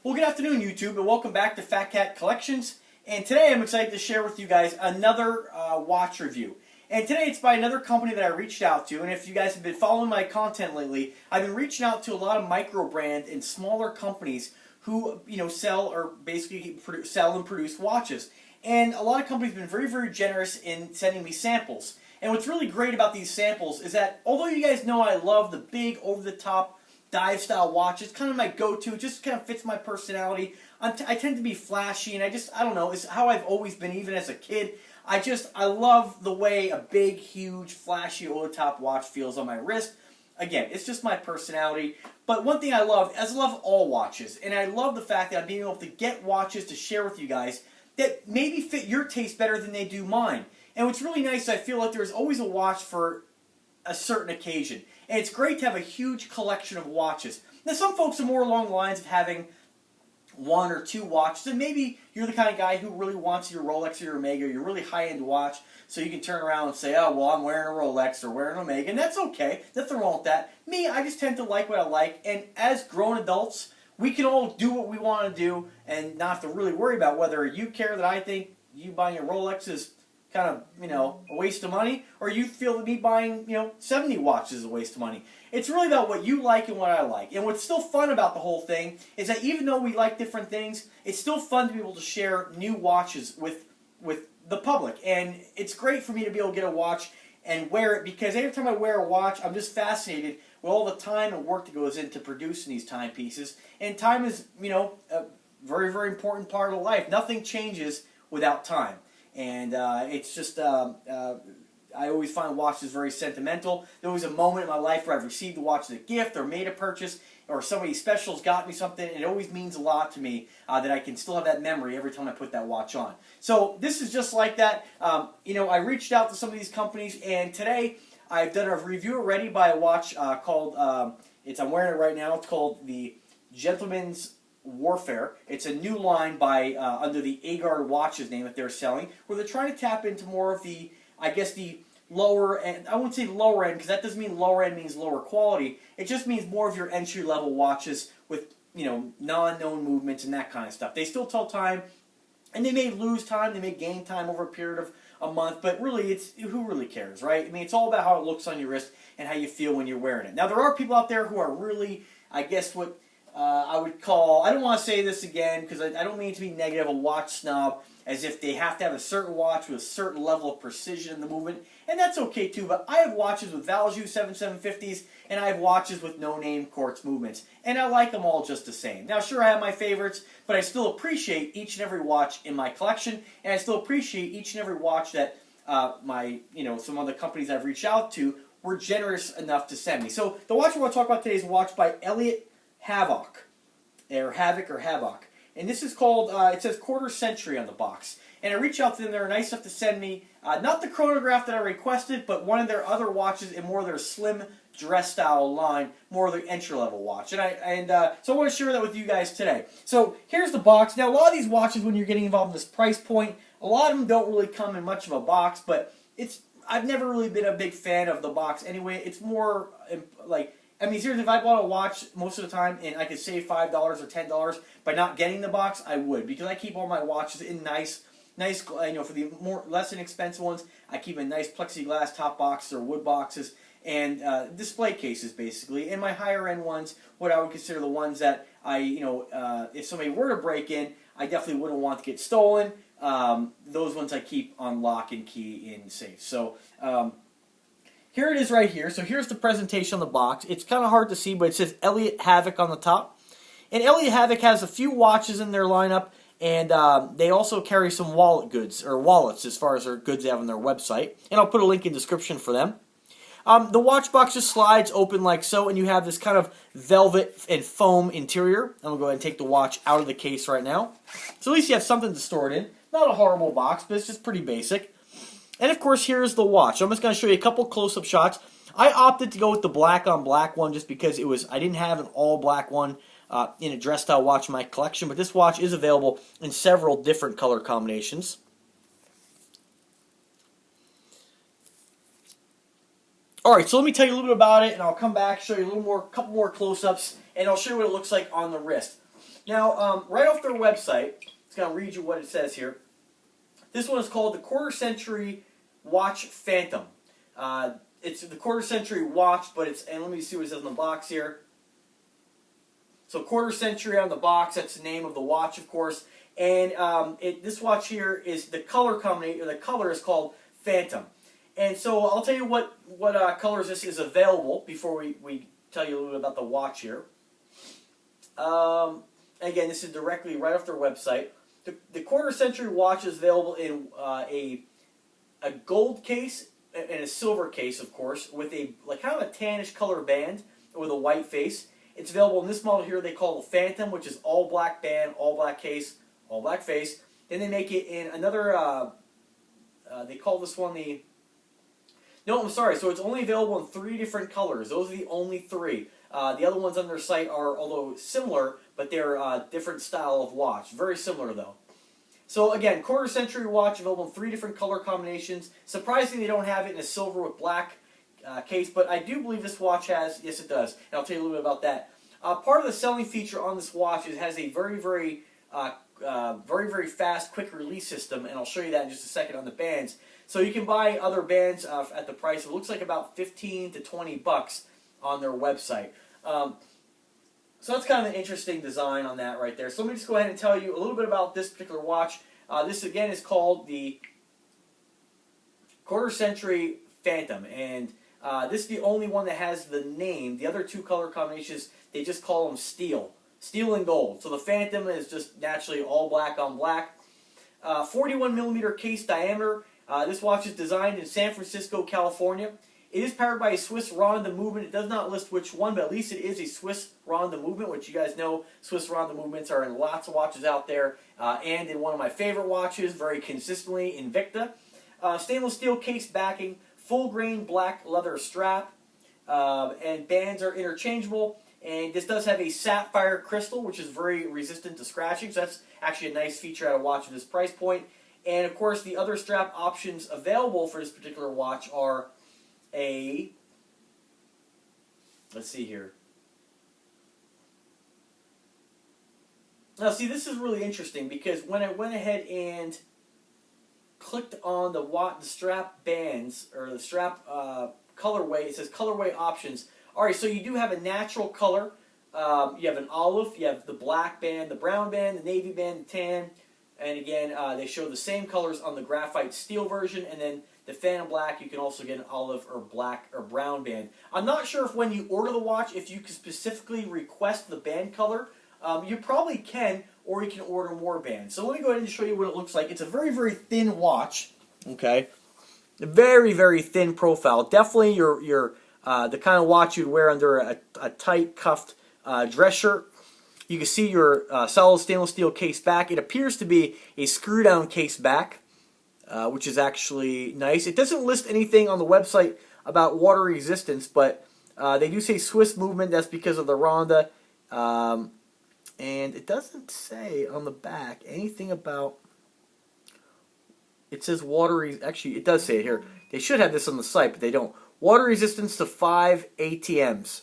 Well, good afternoon, YouTube, and welcome back to Fat Cat Collections. And today I'm excited to share with you guys another watch review. And today it's by another company that I reached out to. And if you guys have been following my content lately, I've been reaching out to a lot of micro brand and smaller companies who sell or basically sell and produce watches. And a lot of companies have been very, very generous in sending me samples. And what's really great about these samples is that although you guys know I love the big, over-the-top dive style watch. It's kind of my go-to. It just kind of fits my personality. I tend to be flashy, and I don't know, it's how I've always been, even as a kid. I love the way a big, huge, flashy, over-the-top watch feels on my wrist. Again, it's just my personality. But one thing I love is I love all watches, and I love the fact that I'm being able to get watches to share with you guys that maybe fit your taste better than they do mine. And what's really nice, I feel like there's always a watch for a certain occasion. And it's great to have a huge collection of watches. Now, some folks are more along the lines of having one or two watches, and maybe you're the kind of guy who really wants your Rolex or your Omega, your really high-end watch, so you can turn around and say, oh, well, I'm wearing a Rolex or wearing an Omega, and that's okay. Nothing wrong with that. Me, I just tend to like what I like, and as grown adults, we can all do what we want to do and not have to really worry about whether you care that I think you buying a Rolex is kind of, a waste of money, or you feel that me buying, 70 watches is a waste of money. It's really about what you like and what I like. And what's still fun about the whole thing is that even though we like different things, it's still fun to be able to share new watches with the public. And it's great for me to be able to get a watch and wear it, because every time I wear a watch, I'm just fascinated with all the time and work that goes into producing these timepieces. And time is, a very, very important part of life. Nothing changes without time. And it's just, I always find watches very sentimental. There was a moment in my life where I've received a watch as a gift or made a purchase, or somebody special's got me something, and it always means a lot to me that I can still have that memory every time I put that watch on. So this is just like that. I reached out to some of these companies, and today I've done a review already by a watch called, I'm wearing it right now, it's called the Gentleman's Warfare. It's a new line by under the Agard Watches name that they're selling, where they're trying to tap into more of the, I guess, the lower end. I wouldn't say lower end, because that doesn't mean lower end means lower quality. It just means more of your entry level watches with non-known movements and that kind of stuff. They still tell time, and they may lose time, they may gain time over a period of a month, but really, who really cares, right? I mean, it's all about how it looks on your wrist and how you feel when you're wearing it. Now, there are people out there who are really, I guess, what I would call, I don't want to say this again because I don't mean to be negative, a watch snob, as if they have to have a certain watch with a certain level of precision in the movement, and that's okay too, but I have watches with Valjoux 7750s, and I have watches with no-name quartz movements, and I like them all just the same. Now, sure, I have my favorites, but I still appreciate each and every watch in my collection, and I still appreciate each and every watch that some other companies I've reached out to were generous enough to send me. So the watch we're going to talk about today is a watch by Elliot Havok, or Havok. And this is called, it says quarter century on the box. And I reached out to them, they were nice enough to send me, not the chronograph that I requested, but one of their other watches in more of their slim dress style line, more of the entry level watch. So I want to share that with you guys today. So here's the box. Now, a lot of these watches, when you're getting involved in this price point, a lot of them don't really come in much of a box, but I've never really been a big fan of the box anyway. It's more like, seriously, if I bought a watch most of the time and I could save $5 or $10 by not getting the box, I would, because I keep all my watches in nice, for the less inexpensive ones, I keep in nice plexiglass top boxes or wood boxes and display cases, basically. And my higher end ones, what I would consider the ones that if somebody were to break in, I definitely wouldn't want to get stolen. Those ones I keep on lock and key in safe. So, here it is right here. So here's the presentation on the box. It's kind of hard to see, but it says Elliot Havok on the top. And Elliot Havok has a few watches in their lineup, and they also carry some wallets as far as their goods they have on their website. And I'll put a link in the description for them. The watch box just slides open like so, and you have this kind of velvet and foam interior. I'm going to go ahead and take the watch out of the case right now. So at least you have something to store it in. Not a horrible box, but it's just pretty basic. And of course, here's the watch. I'm just going to show you a couple close-up shots. I opted to go with the black-on-black one just because I didn't have an all-black one in a dress-style watch in my collection, but this watch is available in several different color combinations. Alright, so let me tell you a little bit about it, and I'll come back, show you a couple more close-ups, and I'll show you what it looks like on the wrist. Now, right off their website, it's going to read you what it says here. This one is called the Quarter Century Watch Phantom. It's the Quarter Century watch, but it's, and let me see what it says on the box here. So Quarter Century on the box, that's the name of the watch, of course. And this watch here is the color combination, or the color is called Phantom. And so I'll tell you what colors this is available before we tell you a little bit about the watch here. Again, this is directly right off their website. The Quarter Century watch is available in a gold case and a silver case, of course, with a kind of a tannish color band with a white face. It's available in this model here they call the Phantom, which is all black band, all black case, all black face. Then they make it in another, they call this one the, no, I'm sorry, so it's only available in 3 different colors. Those are the only 3. The other ones on their site are, although similar, but they're different style of watch. Very similar, though. So again, Quarter Century watch available in 3 different color combinations. Surprisingly, they don't have it in a silver with black case, but I do believe this watch has, yes it does, and I'll tell you a little bit about that. Part of the selling feature on this watch is it has a very fast, quick release system, and I'll show you that in just a second on the bands. So you can buy other bands at the price. It looks like about 15 to 20 bucks on their website. So that's kind of an interesting design on that right there. So let me just go ahead and tell you a little bit about this particular watch. This again is called the Quarter Century Phantom, and this is the only one that has the name. The other 2 color combinations, they just call them steel and gold. So the Phantom is just naturally all black on black. 41 millimeter case diameter. This watch is designed in San Francisco, California. It is powered by a Swiss Ronda movement. It does not list which one, but at least it is a Swiss Ronda movement, which you guys know Swiss Ronda movements are in lots of watches out there, and in one of my favorite watches, very consistently, Invicta. Stainless steel case backing, full grain black leather strap, and bands are interchangeable. And this does have a sapphire crystal, which is very resistant to scratching, so that's actually a nice feature at a watch at this price point. And of course, the other strap options available for this particular watch are let's see here. Now see, this is really interesting because when I went ahead and clicked on the strap bands, or the strap colorway, it says colorway options. Alright, so you do have a natural color. You have an olive, you have the black band, the brown band, the navy band, the tan, and again, they show the same colors on the graphite steel version, and then the Phantom Black, you can also get an olive or black or brown band. I'm not sure if when you order the watch, if you can specifically request the band color. You probably can, or you can order more bands. So let me go ahead and show you what it looks like. It's a very thin watch, okay? A very thin profile. Definitely the kind of watch you'd wear under a tight cuffed dress shirt. You can see your solid stainless steel case back. It appears to be a screw down case back, which is actually nice. It doesn't list anything on the website about water resistance, but they do say Swiss movement. That's because of the Ronda. And it doesn't say on the back anything about... It says water... Actually, it does say it here. They should have this on the site, but they don't. Water resistance to 5 ATMs.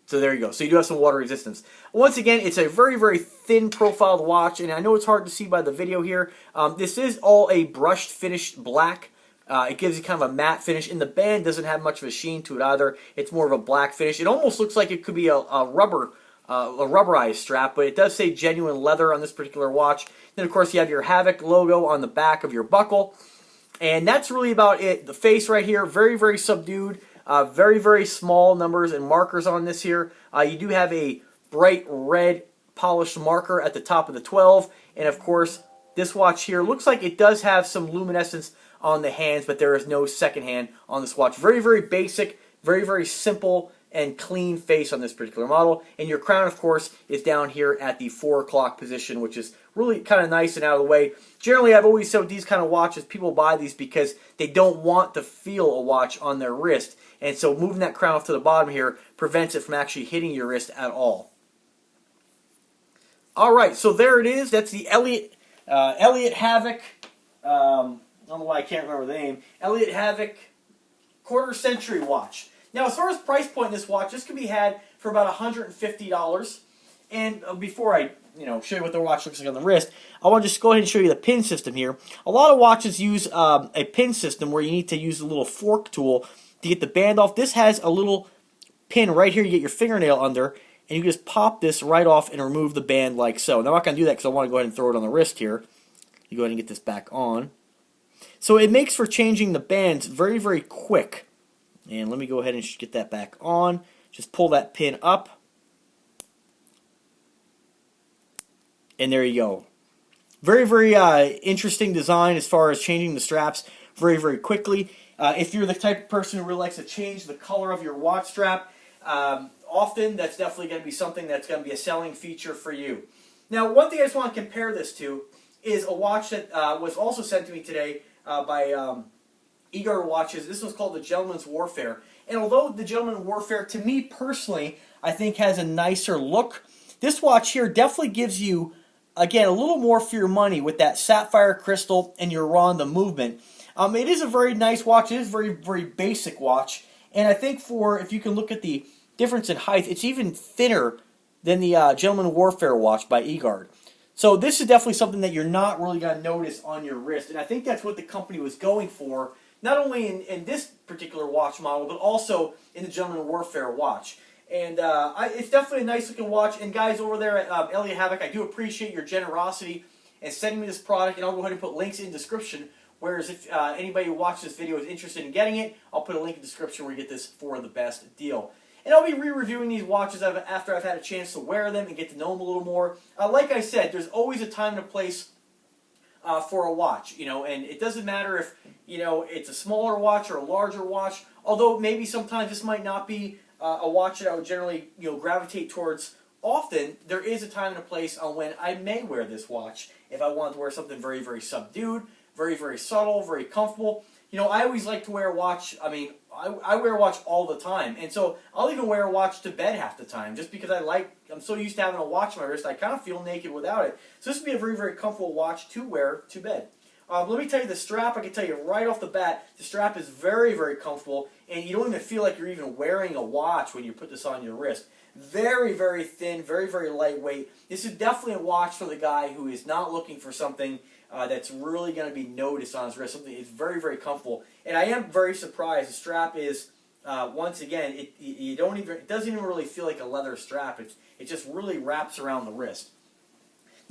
So there you go. So you do have some water resistance. Once again, it's a very thin profiled watch, and I know it's hard to see by the video here. This is all a brushed finished black. It gives you kind of a matte finish, and the band doesn't have much of a sheen to it either. It's more of a black finish. It almost looks like it could be a rubberized strap, but it does say genuine leather on this particular watch. Then, of course, you have your Havok logo on the back of your buckle, and that's really about it. The face right here, very subdued. Very small numbers and markers on this here. You do have a bright red polished marker at the top of the 12, and of course this watch here looks like it does have some luminescence on the hands, but there is no second hand on this watch. Very basic, very simple and clean face on this particular model. And your crown, of course, is down here at the 4 o'clock position, which is really kind of nice and out of the way. Generally, I've always said with these kind of watches, people buy these because they don't want to feel a watch on their wrist. And so moving that crown off to the bottom here prevents it from actually hitting your wrist at all. Alright, so there it is. That's the Elliot Havok. I don't know why I can't remember the name. Elliot Havok Quarter Century watch. Now, as far as price point in this watch, this can be had for about $150. And before I show you what the watch looks like on the wrist, I want to just go ahead and show you the pin system here. A lot of watches use a pin system where you need to use a little fork tool to get the band off. This has a little pin right here you get your fingernail under, and you just pop this right off and remove the band like so. Now I'm not going to do that because I want to go ahead and throw it on the wrist here. You go ahead and get this back on. So it makes for changing the bands very, very quick. And let me go ahead and get that back on. Just pull that pin up. And there you go. Very, very interesting design as far as changing the straps very, very quickly. If you're the type of person who really likes to change the color of your watch strap, often that's definitely going to be something that's going to be a selling feature for you. Now, one thing I just want to compare this to is a watch that was also sent to me today by Egard Watches. This was called the Gentleman's Warfare. And although the Gentleman's Warfare, to me personally, I think has a nicer look, this watch here definitely gives you, again, a little more for your money with that sapphire crystal and your Ronda movement. It is a very nice watch. It is a very, very basic watch. And I think if you can look at the difference in height, it's even thinner than the Gentleman Warfare watch by Egard. So this is definitely something that you're not really going to notice on your wrist. And I think that's what the company was going for, not only in this particular watch model, but also in the Gentleman Warfare watch. And it's definitely a nice looking watch. And guys over there at Elliot Havok, I do appreciate your generosity in sending me this product. And I'll go ahead and put links in the description. Whereas if anybody who watched this video is interested in getting it, I'll put a link in the description where you get this for the best deal. And I'll be re-reviewing these watches after I've had a chance to wear them and get to know them a little more. Like I said, there's always a time and a place for a watch, and it doesn't matter if, it's a smaller watch or a larger watch, although maybe sometimes this might not be a watch that I would generally, gravitate towards often. There is a time and a place on when I may wear this watch if I want to wear something very, very subdued, very, very subtle, very comfortable. I always like to wear a watch. I wear a watch all the time, and so I'll even wear a watch to bed half the time, just because I'm so used to having a watch on my wrist, I kind of feel naked without it. So this would be a very, very comfortable watch to wear to bed. Let me tell you the strap. I can tell you right off the bat, the strap is very, very comfortable, and you don't even feel like you're even wearing a watch when you put this on your wrist. Very, very thin, very, very lightweight. This is definitely a watch for the guy who is not looking for something that's really going to be noticed on his wrist. Something that's very, very comfortable. And I am very surprised. The strap is, once again, it doesn't even really feel like a leather strap. It just really wraps around the wrist.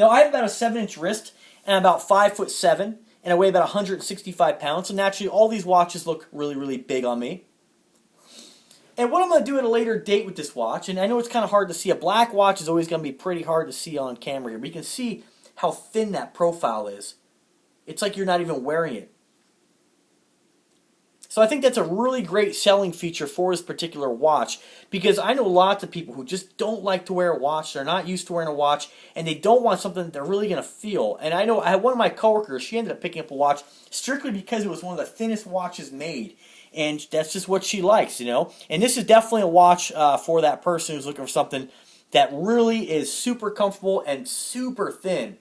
Now, I have about a 7-inch wrist, and I'm about 5'7", and I weigh about 165 pounds. So naturally, all these watches look really, really big on me. And what I'm going to do at a later date with this watch, and I know it's kind of hard to see. A black watch is always going to be pretty hard to see on camera here, but you can see how thin that profile is. It's like you're not even wearing it. So I think that's a really great selling feature for this particular watch, because I know lots of people who just don't like to wear a watch. They're not used to wearing a watch, and they don't want something that they're really going to feel. And I know I had one of my coworkers, she ended up picking up a watch strictly because it was one of the thinnest watches made. And that's just what she likes, And this is definitely a watch for that person who's looking for something that really is super comfortable and super thin.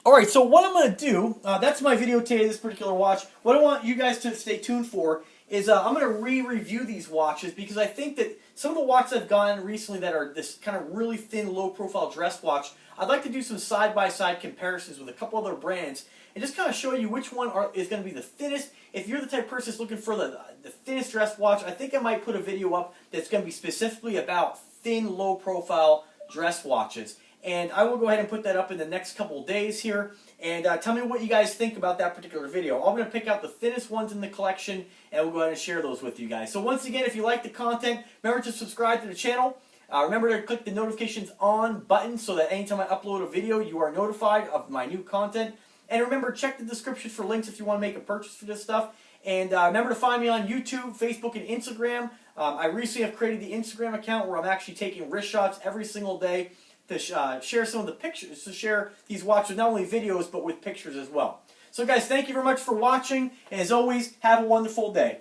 Alright, so what I'm going to do, that's my video today, this particular watch. What I want you guys to stay tuned for is I'm going to re-review these watches, because I think that some of the watches I've gotten recently that are this kind of really thin, low-profile dress watch, I'd like to do some side-by-side comparisons with a couple other brands and just kind of show you which one is going to be the thinnest. If you're the type of person that's looking for the thinnest dress watch, I think I might put a video up that's going to be specifically about thin, low-profile dress watches. And I will go ahead and put that up in the next couple days here. And tell me what you guys think about that particular video. I'm going to pick out the thinnest ones in the collection, and we'll go ahead and share those with you guys. So once again, if you like the content, remember to subscribe to the channel. Remember to click the notifications on button so that anytime I upload a video, you are notified of my new content. And remember, check the description for links if you want to make a purchase for this stuff. And remember to find me on YouTube, Facebook, and Instagram. I recently have created the Instagram account where I'm actually taking wrist shots every single day to share some of the pictures, to share these watches, not only videos, but with pictures as well. So guys, thank you very much for watching, and as always, have a wonderful day.